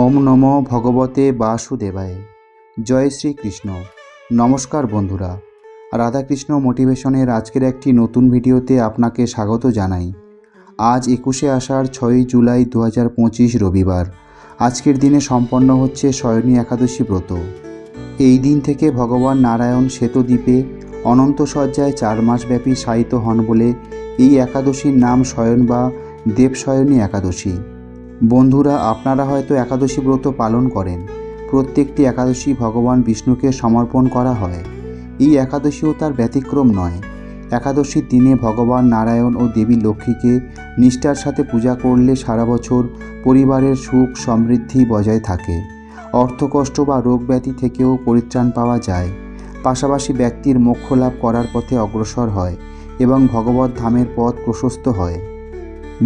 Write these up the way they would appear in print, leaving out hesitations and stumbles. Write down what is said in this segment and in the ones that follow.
ওম নমো ভগবতে বাসুদেবায়। জয় শ্রীকৃষ্ণ। নমস্কার বন্ধুরা, রাধাকৃষ্ণ মোটিভেশনের আজকের একটি নতুন ভিডিওতে আপনাকে স্বাগত জানাই। আজ 21শে আষাঢ় 6ই জুলাই 2025 রবিবার। আজকের দিনে সম্পন্ন হচ্ছে শয়নী একাদশী ব্রত। এই দিন থেকে ভগবান নারায়ণ শ্বেতদ্বীপে অনন্ত শয্যায় 4 মাসব্যাপী শায়িত হন বলে এই একাদশীর নাম শয়ন বা দেবশয়নী একাদশী। বন্ধুরা, আপনারা হয়তো একাদশী ব্রত পালন করেন। প্রত্যেকটি একাদশী ভগবান বিষ্ণুকে সমর্পণ করা হয়। এই একাদশীও তার ব্যতিক্রম নয়। একাদশীর দিনে ভগবান নারায়ণ ও দেবী লক্ষ্মীকে নিষ্ঠার সাথে পূজা করলে সারা বছর পরিবারের সুখ সমৃদ্ধি বজায় থাকে। অর্থকষ্ট বা রোগ ব্যাধি থেকেও পরিত্রাণ পাওয়া যায়। পাশাপাশি ব্যক্তির মোক্ষ লাভ করার পথে অগ্রসর হয় এবং ভগবত ধামের পথ প্রশস্ত হয়।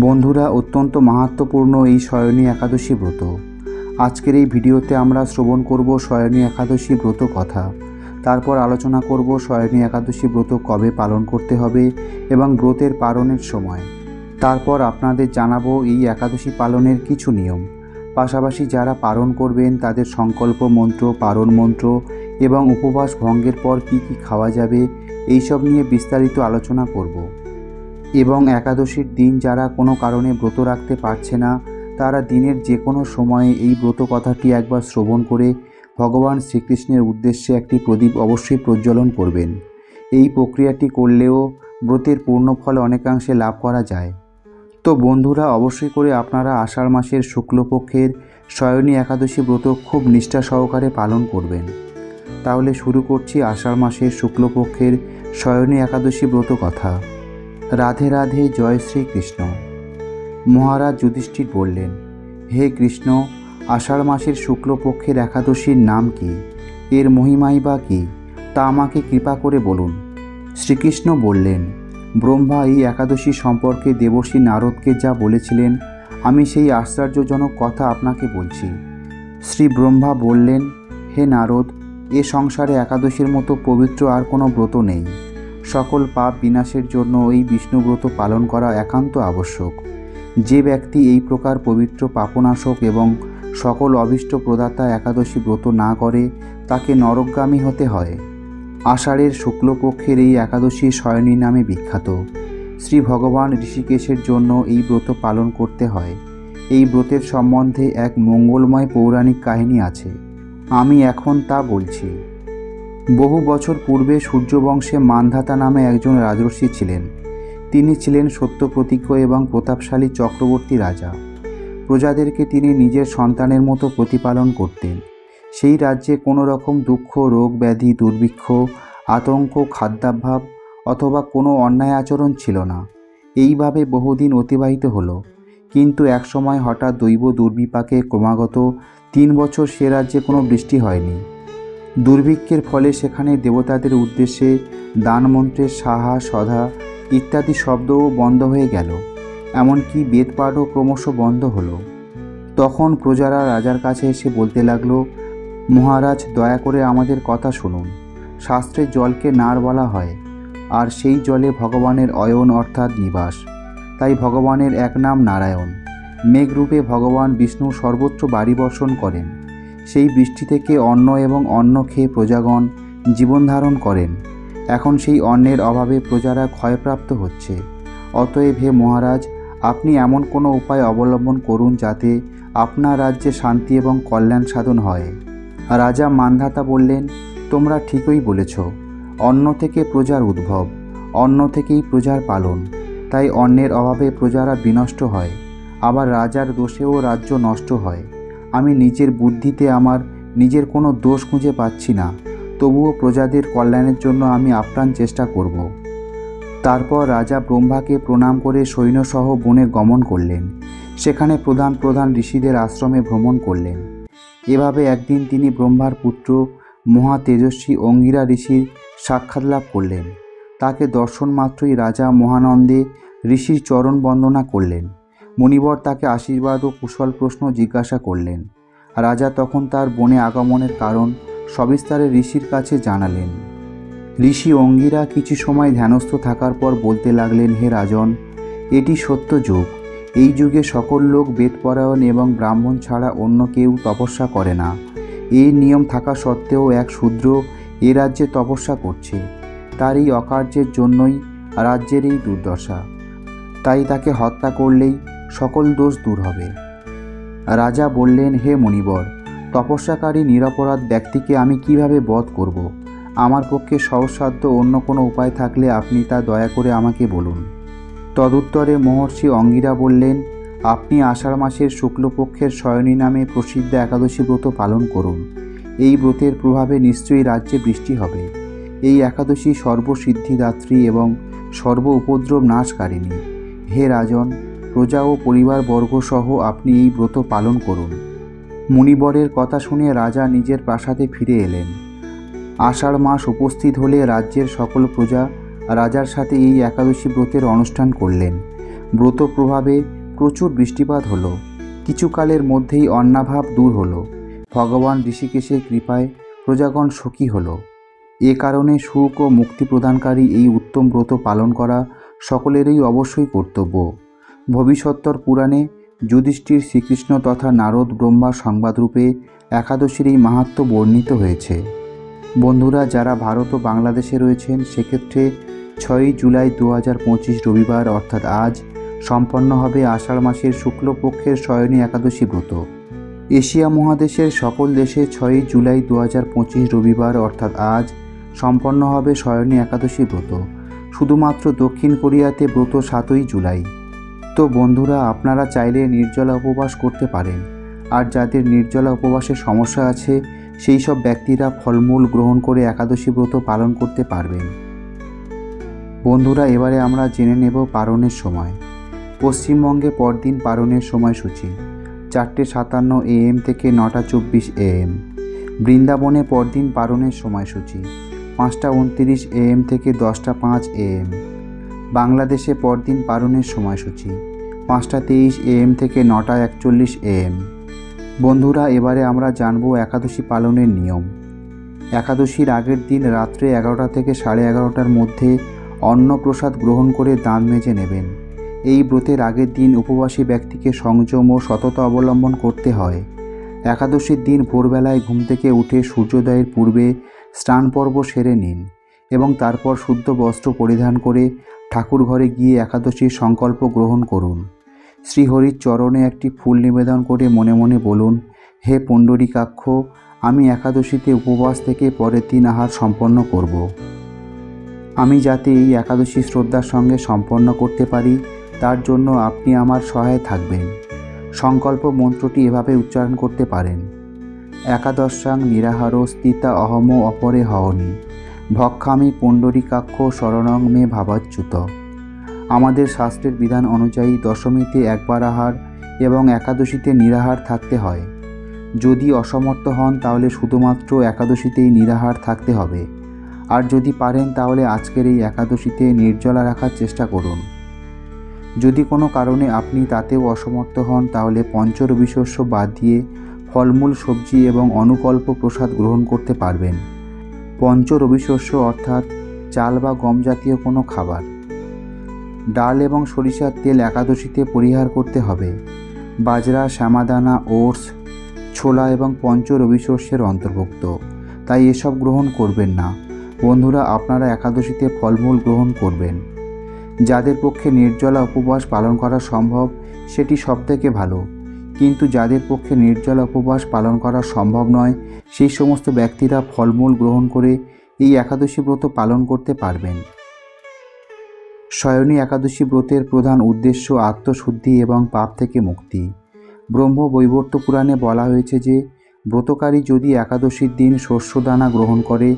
বন্ধুরা, অত্যন্ত মাহাত্ম্যপূর্ণ এই শয়নী একাদশী ব্রত। আজকের এই ভিডিওতে আমরা শ্রবণ করব শয়নী একাদশী ব্রত কথা। তারপর আলোচনা করব শয়নী একাদশী ব্রত কবে পালন করতে হবে এবং ব্রতের পালনের সময়। তারপর আপনাদের জানাবো এই একাদশী পালনের কিছু নিয়ম। পাশাপাশি যারা পালন করবেন তাদের সংকল্প মন্ত্র, পালন মন্ত্র এবং উপবাস ভঙ্গের পর কি কি খাওয়া যাবে এইসব নিয়ে বিস্তারিত আলোচনা করব। এবং একাদশীর দিন যারা কোনো কারণে ব্রত রাখতে পারছে না, তারা দিনের যে কোনো সময়ে এই ব্রত কথাটি একবার শ্রবণ করে ভগবান শ্রীকৃষ্ণের উদ্দেশ্যে একটি প্রদীপ অবশ্যই প্রজ্বলন করবেন। এই প্রক্রিয়াটি করলেও ব্রতের পূর্ণ ফল অনেকাংশে লাভ করা যায়। তো বন্ধুরা, অবশ্যই করে আপনারা আষাঢ় মাসের শুক্লপক্ষের শয়নী একাদশী ব্রত খুব নিষ্ঠা সহকারে পালন করবেন। তাহলে শুরু করছি আষাঢ় মাসের শুক্লপক্ষের শয়নী একাদশী ব্রত কথা। রাধে রাধে, জয় শ্রীকৃষ্ণ। মহারাজ যুধিষ্ঠির বললেন, হে কৃষ্ণ, আষাঢ় মাসের শুক্লপক্ষের একাদশীর নাম কি? এর মহিমাই বা কী? তা আমাকে কৃপা করে বলুন। শ্রীকৃষ্ণ বললেন, ব্রহ্মা এই একাদশী সম্পর্কে দেবর্ষি নারদকে যা বলেছিলেন, আমি সেই আশ্চর্যজনক কথা আপনাকে বলছি। শ্রী ব্রহ্মা বললেন, হে নারদ, এ সংসারে একাদশীর মতো পবিত্র আর কোনো ব্রত নেই। সকল পাপ বিনাশের জন্য এই বিষ্ণুব্রত পালন করা একান্ত আবশ্যক। যে ব্যক্তি এই প্রকার পবিত্র পাপনাশক এবং সকল অভীষ্ট প্রদাতা একাদশী ব্রত না করে, তাকে নরকগামী হতে হয়। আষাঢ়ের শুক্লপক্ষের এই একাদশী শয়নী নামে বিখ্যাত। শ্রী ভগবান ঋষিকেশের জন্য এই ব্রত পালন করতে হয়। এই ব্রতের সম্বন্ধে এক মঙ্গলময় পৌরাণিক কাহিনী আছে। আমি এখন তা বলছি। বহু বছর পূর্বে সূর্যবংশে মান্ধাতা নামে একজন রাজর্ষি ছিলেন। তিনি ছিলেন সত্যপ্রতিজ্ঞ এবং প্রতাপশালী চক্রবর্তী রাজা। প্রজাদেরকে তিনি নিজের সন্তানের মতো প্রতিপালন করতেন। সেই রাজ্যে কোনো রকম দুঃখ, রোগ ব্যাধি, দুর্ভিক্ষ, আতঙ্ক, খাদ্যাভাব অথবা কোনো অন্যায় আচরণ ছিল না। এইভাবে বহুদিন অতিবাহিত হলো। কিন্তু একসময় হঠাৎ দৈব দুর্বিপাকে ক্রমাগত 3 বছর সে রাজ্যে কোনো বৃষ্টি হয়নি। দুর্ভিক্ষের ফলে সেখানে দেবতাদের উদ্দেশ্যে দানমন্ত্রের সাহা, সধা ইত্যাদি শব্দও বন্ধ হয়ে গেল। এমনকি বেদপাঠও ক্রমশ বন্ধ হলো। তখন প্রজারা রাজার কাছে এসে বলতে লাগলো, মহারাজ, দয়া করে আমাদের কথা শুনুন। শাস্ত্রের জলকে নার বলা হয়, আর সেই জলে ভগবানের অয়ন অর্থাৎ নিবাস। তাই ভগবানের এক নাম নারায়ণ। মেঘরূপে ভগবান বিষ্ণু সর্বত্র বাড়ি বর্ষণ করেন। সেই বৃষ্টি থেকে অন্ন এবং অন্ন খেয়ে প্রজাগণ জীবন ধারণ করেন। এখন সেই অন্নের অভাবে প্রজারা ক্ষয়প্রাপ্ত হচ্ছে। অতএব হে মহারাজ, আপনি এমন কোনো উপায় অবলম্বন করুন যাতে আপনার রাজ্যে শান্তি এবং কল্যাণ সাধন হয়। রাজা মান্ধাতা বললেন, তোমরা ঠিকই বলেছ। অন্ন থেকে প্রজার উদ্ভব, অন্ন থেকেই প্রজার পালন। তাই অন্নের অভাবে প্রজারা বিনষ্ট হয়, আবার রাজার দোষেও রাজ্য নষ্ট হয়। আমি নিজের বুদ্ধিতে আমার নিজের কোনো দোষ খুঁজে পাচ্ছি না, তবুও প্রজাদের কল্যাণের জন্য আমি আপ্রাণ চেষ্টা করব। তারপর রাজা ব্রহ্মাকে প্রণাম করে সৈন্যসহ বনে গমন করলেন। সেখানে প্রধান প্রধান ঋষিদের আশ্রমে ভ্রমণ করলেন। এভাবে একদিন তিনি ব্রহ্মার পুত্র মহা তেজস্বী অঙ্গিরা ঋষির সাক্ষাৎ লাভ করলেন। তাকে দর্শন মাত্রই রাজা মহানন্দে ঋষির চরণ বন্দনা করলেন। মুনিবর তাকে আশীর্বাদ ও কুশল প্রশ্ন জিজ্ঞাসা করলেন। রাজা তখন তার বনে আগমনের কারণ সবিস্তারে ঋষির কাছে জানালেন। ঋষি অঙ্গিরা কিছু সময় ধ্যানস্থ থাকার পর বলতে লাগলেন, হে রাজন, এটি সত্য যুগ। এই যুগে সকল লোক বেদপরায়ণ এবং ব্রাহ্মণ ছাড়া অন্য কেউ তপস্যা করে না। এই নিয়ম থাকা সত্ত্বেও এক শূদ্র এ রাজ্যে তপস্যা করছে। তার এই অকার্যের জন্যই রাজ্যের এই দুর্দশা। তাই তাকে হত্যা করলেই সকল দোষ দূর হবে। রাজা বললেন, হে মুনিবর, তপস্যাকারী নিরপরাধ ব্যক্তিকে আমি কিভাবে বধ করব? আমার পক্ষে সহজসাধ্য অন্য কোনো উপায় থাকলে আপনি তা দয়া করে আমাকে বলুন। তদুত্তরে মহর্ষি অঙ্গিরা বললেন, আপনি আষাঢ় মাসের শুক্লপক্ষের শয়নী নামে প্রসিদ্ধ একাদশী ব্রত পালন করুন। এই ব্রতের প্রভাবে নিশ্চয়ই রাজ্যে বৃষ্টি হবে। এই একাদশী সর্বসিদ্ধিদাত্রী এবং সর্ব উপদ্রব নাশকারিণী। হে রাজন, প্রজা ও পরিবারবর্গ সহ আপনি এই ব্রত পালন করুন। মুনিবরের কথা শুনে রাজা নিজের প্রাসাদে ফিরে এলেন। আষাঢ় মাস উপস্থিত হলে রাজ্যের সকল প্রজা রাজার সাথে এই একাদশী ব্রতের অনুষ্ঠান করলেন। ব্রত প্রভাবে প্রচুর বৃষ্টিপাত হলো। কিছুকালের মধ্যেই অন্নাভাব দূর হলো। ভগবান ঋষিকেশের কৃপায় প্রজাগণ সুখী হলো। এ কারণে সুখ ও মুক্তি প্রদানকারী এই উত্তম ব্রত পালন করা সকলেরই অবশ্যই কর্তব্য। ভবিষ্যত্তর পুরাণে যুধিষ্ঠির শ্রীকৃষ্ণ তথা নারদ ব্রহ্মা সংবাদরূপে একাদশীর এই মাহাত্ম্য বর্ণিত হয়েছে। বন্ধুরা, যারা ভারত ও বাংলাদেশে রয়েছেন সেক্ষেত্রে 6 জুলাই 2025 রবিবার অর্থাৎ আজ সম্পন্ন হবে আষাঢ় মাসের শুক্লপক্ষের শয়নী একাদশী ব্রত। এশিয়া মহাদেশের সকল দেশে 6 জুলাই 2025 রবিবার অর্থাৎ আজ সম্পন্ন হবে শয়নী একাদশী ব্রত। শুধুমাত্র দক্ষিণ কোরিয়াতে ব্রত 7ই জুলাই। তো বন্ধুরা, আপনারা চাইলে নির্জলা উপবাস করতে পারেন। আর যাদের নির্জলা উপবাসের সমস্যা আছে সেই সব ব্যক্তিরা ফলমূল গ্রহণ করে একাদশী ব্রত পালন করতে পারবেন। বন্ধুরা, এবারে আমরা জেনে নেব পারণের সময়। পশ্চিমবঙ্গে পরদিন পারণের সময়সূচি 4:57 AM থেকে 9:24 AM। বৃন্দাবনে পরদিন পারণের সময়সূচি 5:29 AM থেকে 10:05 AM। বাংলাদেশে পরদিন পারণের সময়সূচি 5:23 AM থেকে 9:41 AM। বন্ধুরা, এবারে আমরা জানব একাদশী পালনের নিয়ম। একাদশীর আগের দিন রাত্রে 11টা থেকে 11:30টার মধ্যে অন্নপ্রসাদ গ্রহণ করে দাঁত মেজে নেবেন। এই ব্রতের আগের দিন উপবাসী ব্যক্তিকে সংযম ও সততা অবলম্বন করতে হয়। একাদশীর দিন ভোরবেলায় ঘুম থেকে উঠে সূর্যোদয়ের পূর্বে স্নান পর্ব সেরে নিন এবং তারপর শুদ্ধ বস্ত্র পরিধান করে ঠাকুর ঘরে গিয়ে একাদশীর সংকল্প গ্রহণ করুন। শ্রীহরির চরণে একটি ফুল নিবেদন করে মনে মনে বলুন, হে পুণ্ডরীকাক্ষ, আমি একাদশীতে উপবাস থেকে পরের দিন আহার সম্পন্ন করব। আমি যাতে এই একাদশী শ্রদ্ধার সঙ্গে সম্পন্ন করতে পারি তার জন্য আপনি আমার সহায় থাকবেন। সংকল্প মন্ত্রটি এভাবে উচ্চারণ করতে পারেন। একাদশাং নিরাহার স্থিতা অহম অপরে হওনি ভক্ষামি পুণ্ডরীকাক্ষ শরণং মে ভাবাচ্যুত। আমাদের শাস্ত্রের বিধান অনুযায়ী দশমীতে একবার আহার এবং একাদশীতে নিরাহার থাকতে হয়। যদি অসমর্থ হন তাহলে শুধুমাত্র একাদশীতেই নিরাহার থাকতে হবে। আর যদি পারেন তাহলে আজকের এই একাদশীতে নির্জলা রাখার চেষ্টা করুন। যদি কোনো কারণে আপনি তাতেও অসমর্থ হন তাহলে পঞ্চরবি শস্য বাদ দিয়ে ফলমূল, সবজি এবং অনুকল্প প্রসাদ গ্রহণ করতে পারবেন। পঞ্চরবি শস্য অর্থাৎ চাল বা গম জাতীয় কোনো খাবার। ডাল এবং সরিষার তেল একাদশীতে পরিহার করতে হবে। বাজরা, শ্যামাদানা, ওটস, ছোলা এবং পঞ্চরবি শস্যের অন্তর্ভুক্ত, তাই এসব গ্রহণ করবেন না। বন্ধুরা, আপনারা একাদশীতে ফলমূল গ্রহণ করবেন। যাদের পক্ষে নির্জলা উপবাস পালন করা সম্ভব সেটি সবথেকে ভালো, কিন্তু যাদের পক্ষে নির্জলা উপবাস পালন করা সম্ভব নয় সেই সমস্ত ব্যক্তিরা ফলমূল গ্রহণ করে এই একাদশী ব্রত পালন করতে পারবেন। শয়নী একাদশী ব্রতের প্রধান উদ্দেশ্য আত্মশুদ্ধি এবং পাপ থেকে মুক্তি। ব্রহ্মবৈবর্ত পুরাণে বলা হয়েছে যে ব্রতকারী যদি একাদশীর দিন শস্যদানা গ্রহণ করে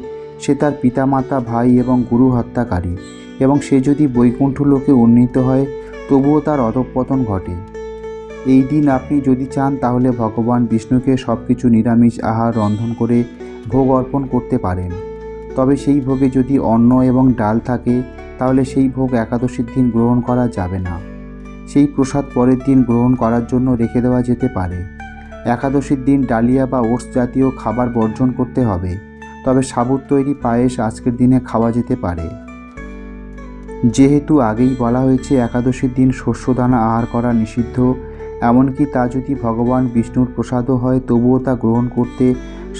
সে তার পিতামাতা, ভাই এবং গুরু হত্যাকারী, এবং সে যদি বৈকুণ্ঠ লোকে উন্নীত হয় তবুও তার অধঃপতন ঘটে। এই দিন আপনি যদি চান তাহলে ভগবান বিষ্ণুকে সব কিছু নিরামিষ আহার রন্ধন করে ভোগ অর্পণ করতে পারেন। তবে সেই ভোগে যদি অন্ন এবং ডাল থাকে তাহলে সেই ভোগ একাদশীর দিন গ্রহণ করা যাবে না। সেই প্রসাদ পরের দিন গ্রহণ করার জন্য রেখে দেওয়া যেতে পারে। একাদশীর দিন ডালিয়া বা ওটস জাতীয় খাবার বর্জন করতে হবে, তবে সাবুত তৈরি পায়েস আজকের দিনে খাওয়া যেতে পারে। যেহেতু আগেই বলা হয়েছে একাদশীর দিন শস্যদানা আহার করা নিষিদ্ধ, এমনকি তা যদি ভগবান বিষ্ণুর প্রসাদও হয় তবুও তা গ্রহণ করতে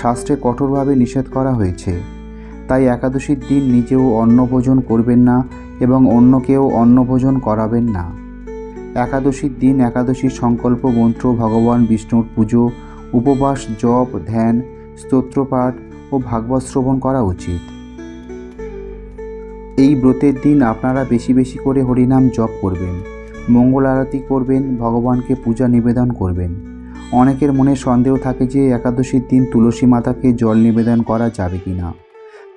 শাস্ত্রে কঠোরভাবে নিষেধ করা হয়েছে। তাই একাদশীর দিন নিজেও অন্নভোজন করবেন না এবং অন্যকেও অন্নভোজন করাবেন না। একাদশীর দিন একাদশীর সংকল্প মন্ত্র, ভগবান বিষ্ণুর পুজো, উপবাস, জপ, ধ্যান, স্তোত্রপাঠ ও ভাগবত শ্রবণ করা উচিত। এই ব্রতের দিন আপনারা বেশি বেশি করে হরিনাম জপ করবেন, মঙ্গল আরতি করবেন, ভগবানকে পূজা নিবেদন করবেন। অনেকের মনে সন্দেহ থাকে যে একাদশীর দিন তুলসী মাতাকে জল নিবেদন করা যাবে কি না।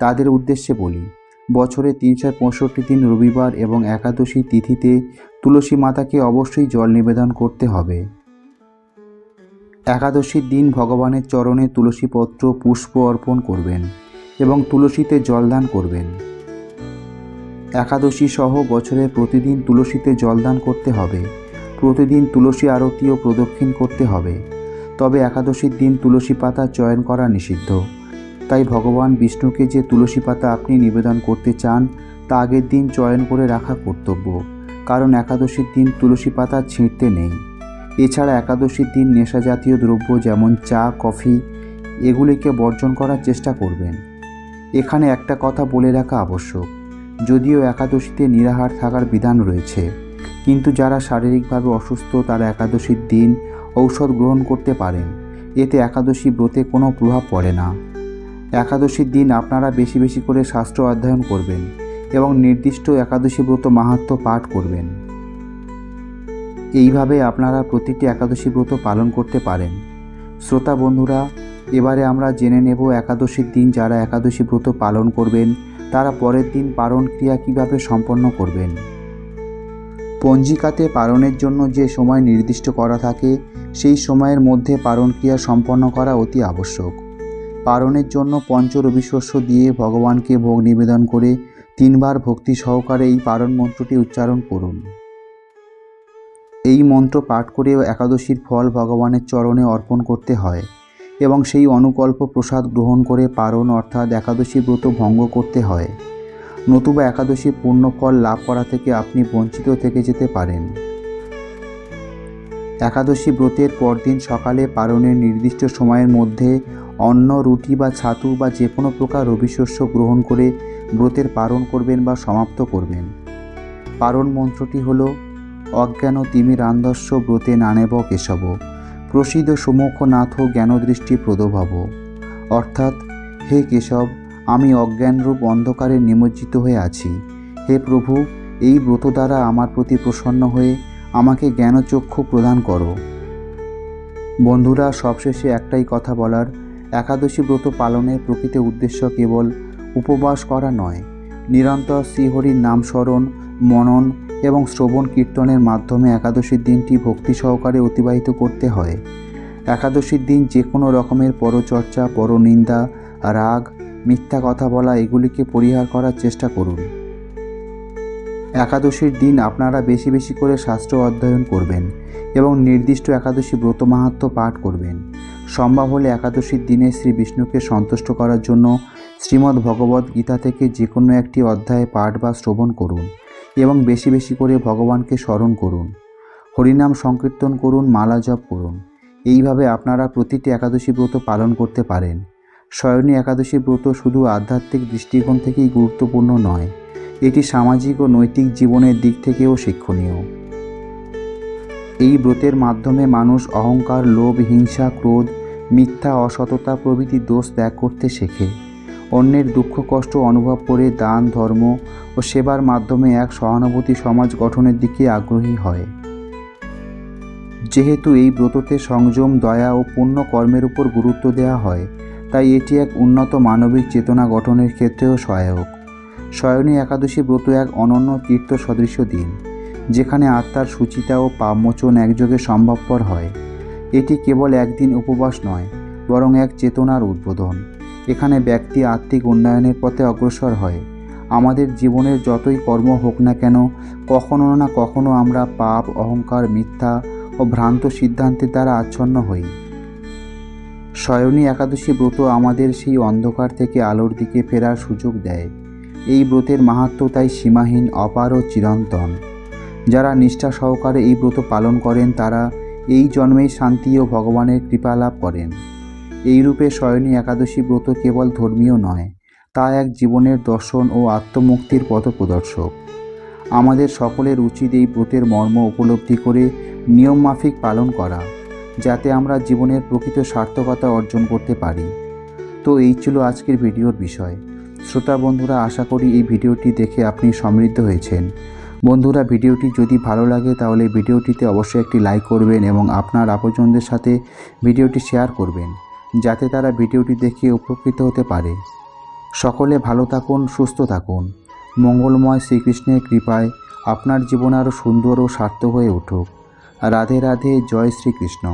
তাদের উদ্দেশ্যে বলি, বছরে 365 দিন রবিবার এবং একাদশী তিথিতে তুলসী মাতাকে অবশ্যই জল নিবেদন করতে হবে। একাদশীর দিন ভগবানের চরণে তুলসী পত্র, পুষ্প অর্পণ করবেন এবং তুলসীতে জলদান করবেন। একাদশী সহ বছরে প্রতিদিন তুলসীতে জলদান করতে হবে। প্রতিদিন তুলসী আরতি ও প্রদক্ষিণ করতে হবে। তবে একাদশীর দিন তুলসী পাতা চয়ন করা নিষিদ্ধ। তাই ভগবান বিষ্ণুকে যে তুলসী পাতা আপনি নিবেদন করতে চান তা আগের দিন চয়ন করে রাখা কর্তব্য, কারণ একাদশীর দিন তুলসী পাতা ছিঁড়তে নেই। এছাড়া একাদশীর দিন নেশা জাতীয় দ্রব্য যেমন চা, কফি এগুলিকে বর্জন করার চেষ্টা করবেন। এখানে একটা কথা বলে রাখা আবশ্যক, যদিও একাদশীতে নিরাহার থাকার বিধান রয়েছে, কিন্তু যারা শারীরিকভাবে অসুস্থ তারা একাদশীর দিন ঔষধ গ্রহণ করতে পারেন। এতে একাদশী ব্রতে কোনো প্রভাব পড়ে না। একাদশীর দিন আপনারা বেশি বেশি করে শাস্ত্র অধ্যয়ন করবেন এবং নির্দিষ্ট একাদশী ব্রত মাহাত্ম্য পাঠ করবেন। এইভাবে আপনারা প্রতিটি একাদশী ব্রত পালন করতে পারেন। শ্রোতা বন্ধুরা, এবারে আমরা জেনে নেব একাদশীর দিন যারা একাদশী ব্রত পালন করবেন তারা পরের দিন পারণ ক্রিয়া কীভাবে সম্পন্ন করবেন। পঞ্জিকাতে পারণের জন্য যে সময় নির্দিষ্ট করা থাকে সেই সময়ের মধ্যে পারণ ক্রিয়া সম্পন্ন করা অতি আবশ্যক। পারণের জন্য পঞ্চরবিশস্য দিয়ে ভগবানকে ভোগ নিবেদন করে 3 বার ভক্তি সহকারে এই পারণ মন্ত্রটি উচ্চারণ করুন। এই মন্ত্র পাঠ করে একাদশীর ফল ভগবানের চরণে অর্পণ করতে হয় এবং সেই অনুকল্প প্রসাদ গ্রহণ করে পারণ অর্থাৎ একাদশী ব্রত ভঙ্গ করতে হয়। নতুবা একাদশী পূর্ণ ফল লাভ করা থেকে আপনি বঞ্চিত থেকে যেতে পারেন। একাদশী ব্রতের পরদিন সকালে পারণের নির্দিষ্ট সময়ের মধ্যে অন্ন, রুটি বা ছাতু বা যে কোনো প্রকার রবিশস্য গ্রহণ করে ব্রতের পারণ করবেন বা সমাপ্ত করবেন। পারণ মন্ত্রটি হল অজ্ঞান তিমিরান্ধস্য ব্রতে নানেব কেশব প্রসিদ্ধ সুমুখনাথ জ্ঞানদৃষ্টি প্রদভব। অর্থাৎ, হে কেশব, আমি অজ্ঞানরূপ অন্ধকারে নিমজ্জিত হয়ে আছি। হে প্রভু, এই ব্রত দ্বারা আমার প্রতি প্রসন্ন হয়ে আমাকে জ্ঞানচক্ষু প্রদান করো। বন্ধুরা, সবশেষে একটাই কথা বলার, একাদশী ব্রত পালনের প্রকৃত উদ্দেশ্য কেবল উপবাস করা নয়, নিরন্তর শ্রীহরির নাম স্মরণ, মনন এবং শ্রবণ কীর্তনের মাধ্যমে একাদশীর দিনটি ভক্তি সহকারে অতিবাহিত করতে হয়। একাদশীর দিন যে কোনো রকমের পরচর্চা, পরনিন্দা, রাগ, মিথ্যা কথা বলা এগুলিকে পরিহার করার চেষ্টা করুন। একাদশীর দিন আপনারা বেশি বেশি করে শাস্ত্র অধ্যয়ন করবেন এবং নির্দিষ্ট একাদশী ব্রত মাহাত্ম্য পাঠ করবেন। সম্ভব হলে একাদশীর দিনে শ্রী বিষ্ণুকে সন্তুষ্ট করার জন্য শ্রীমদ্ ভগবদ্ গীতা থেকে যে কোনো একটি অধ্যায় পাঠ বা শ্রবণ করুন এবং বেশি বেশি করে ভগবানকে স্মরণ করুন। হরিনাম সংকীর্তন করুন, মালা জপ করুন। এইভাবে আপনারা প্রতিটি একাদশী ব্রত পালন করতে পারেন। শয়নী একাদশী ব্রত শুধু আধ্যাত্মিক দৃষ্টিকোণ থেকেই গুরুত্বপূর্ণ নয়, এটি সামাজিক ও নৈতিক জীবনের দিক থেকেও শিক্ষণীয়। এই ব্রতের মাধ্যমে মানুষ অহংকার, লোভ, হিংসা, ক্রোধ, মিথ্যা, অসততা প্রভৃতি দোষ ত্যাগ করতে শেখে। অন্যের দুঃখ কষ্ট অনুভব করে দান, ধর্ম ও সেবার মাধ্যমে এক সহানুভূতি সমাজ গঠনের দিকে আগ্রহী হয়। যেহেতু এই ব্রততে সংযম, দয়া ও পুণ্য কর্মের উপর গুরুত্ব দেওয়া হয়, তাই এটি এক উন্নত মানবিক চেতনা গঠনের ক্ষেত্রেও সহায়ক। শয়নী একাদশী ব্রত এক অনন্য তীর্থ সদৃশ্য দিন, যেখানে আত্মার শুচিতা ও পাপমোচন একযোগে সম্ভবপর হয়। এটি কেবল একদিন উপবাস নয়, বরং এক চেতনার উদ্বোধন। এখানে ব্যক্তি আত্মিক উন্নয়নের পথে অগ্রসর হয়। আমাদের জীবনের যতই কর্ম হোক না কেন, কখনো না কখনো আমরা পাপ, অহংকার, মিথ্যা ও ভ্রান্ত সিদ্ধান্তের দ্বারা আচ্ছন্ন হই। শয়নী একাদশী ব্রত আমাদের সেই অন্ধকার থেকে আলোর দিকে ফেরার সুযোগ দেয়। এই ব্রতের মাহাত্ম্য তাই সীমাহীন, অপার ও চিরন্তন। যারা নিষ্ঠা সহকারে এই ব্রত পালন করেন তারা এই জন্মেই শান্তি ও ভগবানের কৃপা লাভ করেন। এই রূপে শয়নী একাদশী ব্রত কেবল ধর্মীয় নয়, তা এক জীবনের দর্শন ও আত্মমুক্তির পথপ্রদর্শক। আমাদের সকলের উচিত এই ব্রতের মর্ম উপলব্ধি করে নিয়মমাফিক পালন করা, যাতে আমরা জীবনের প্রকৃত সার্থকতা অর্জন করতে পারি। তো এই ছিল আজকের ভিডিওর বিষয়। শ্রোতা বন্ধুরা, আশা করি এই ভিডিওটি দেখে আপনি সমৃদ্ধ হয়েছেন। বন্ধুরা, ভিডিওটি যদি ভালো লাগে তাহলে ভিডিওটিতে অবশ্যই একটি লাইক করবেন এবং আপনার আপনজনদের সাথে ভিডিওটি শেয়ার করবেন, যাতে তারা ভিডিওটি দেখে উপকৃত হতে পারে। সকলে ভালো থাকুন, সুস্থ থাকুন। মঙ্গলময় শ্রীকৃষ্ণের কৃপায় আপনার জীবন আরও সুন্দর ও সার্থক হয়ে উঠুক। রাধে রাধে। জয় শ্রীকৃষ্ণ।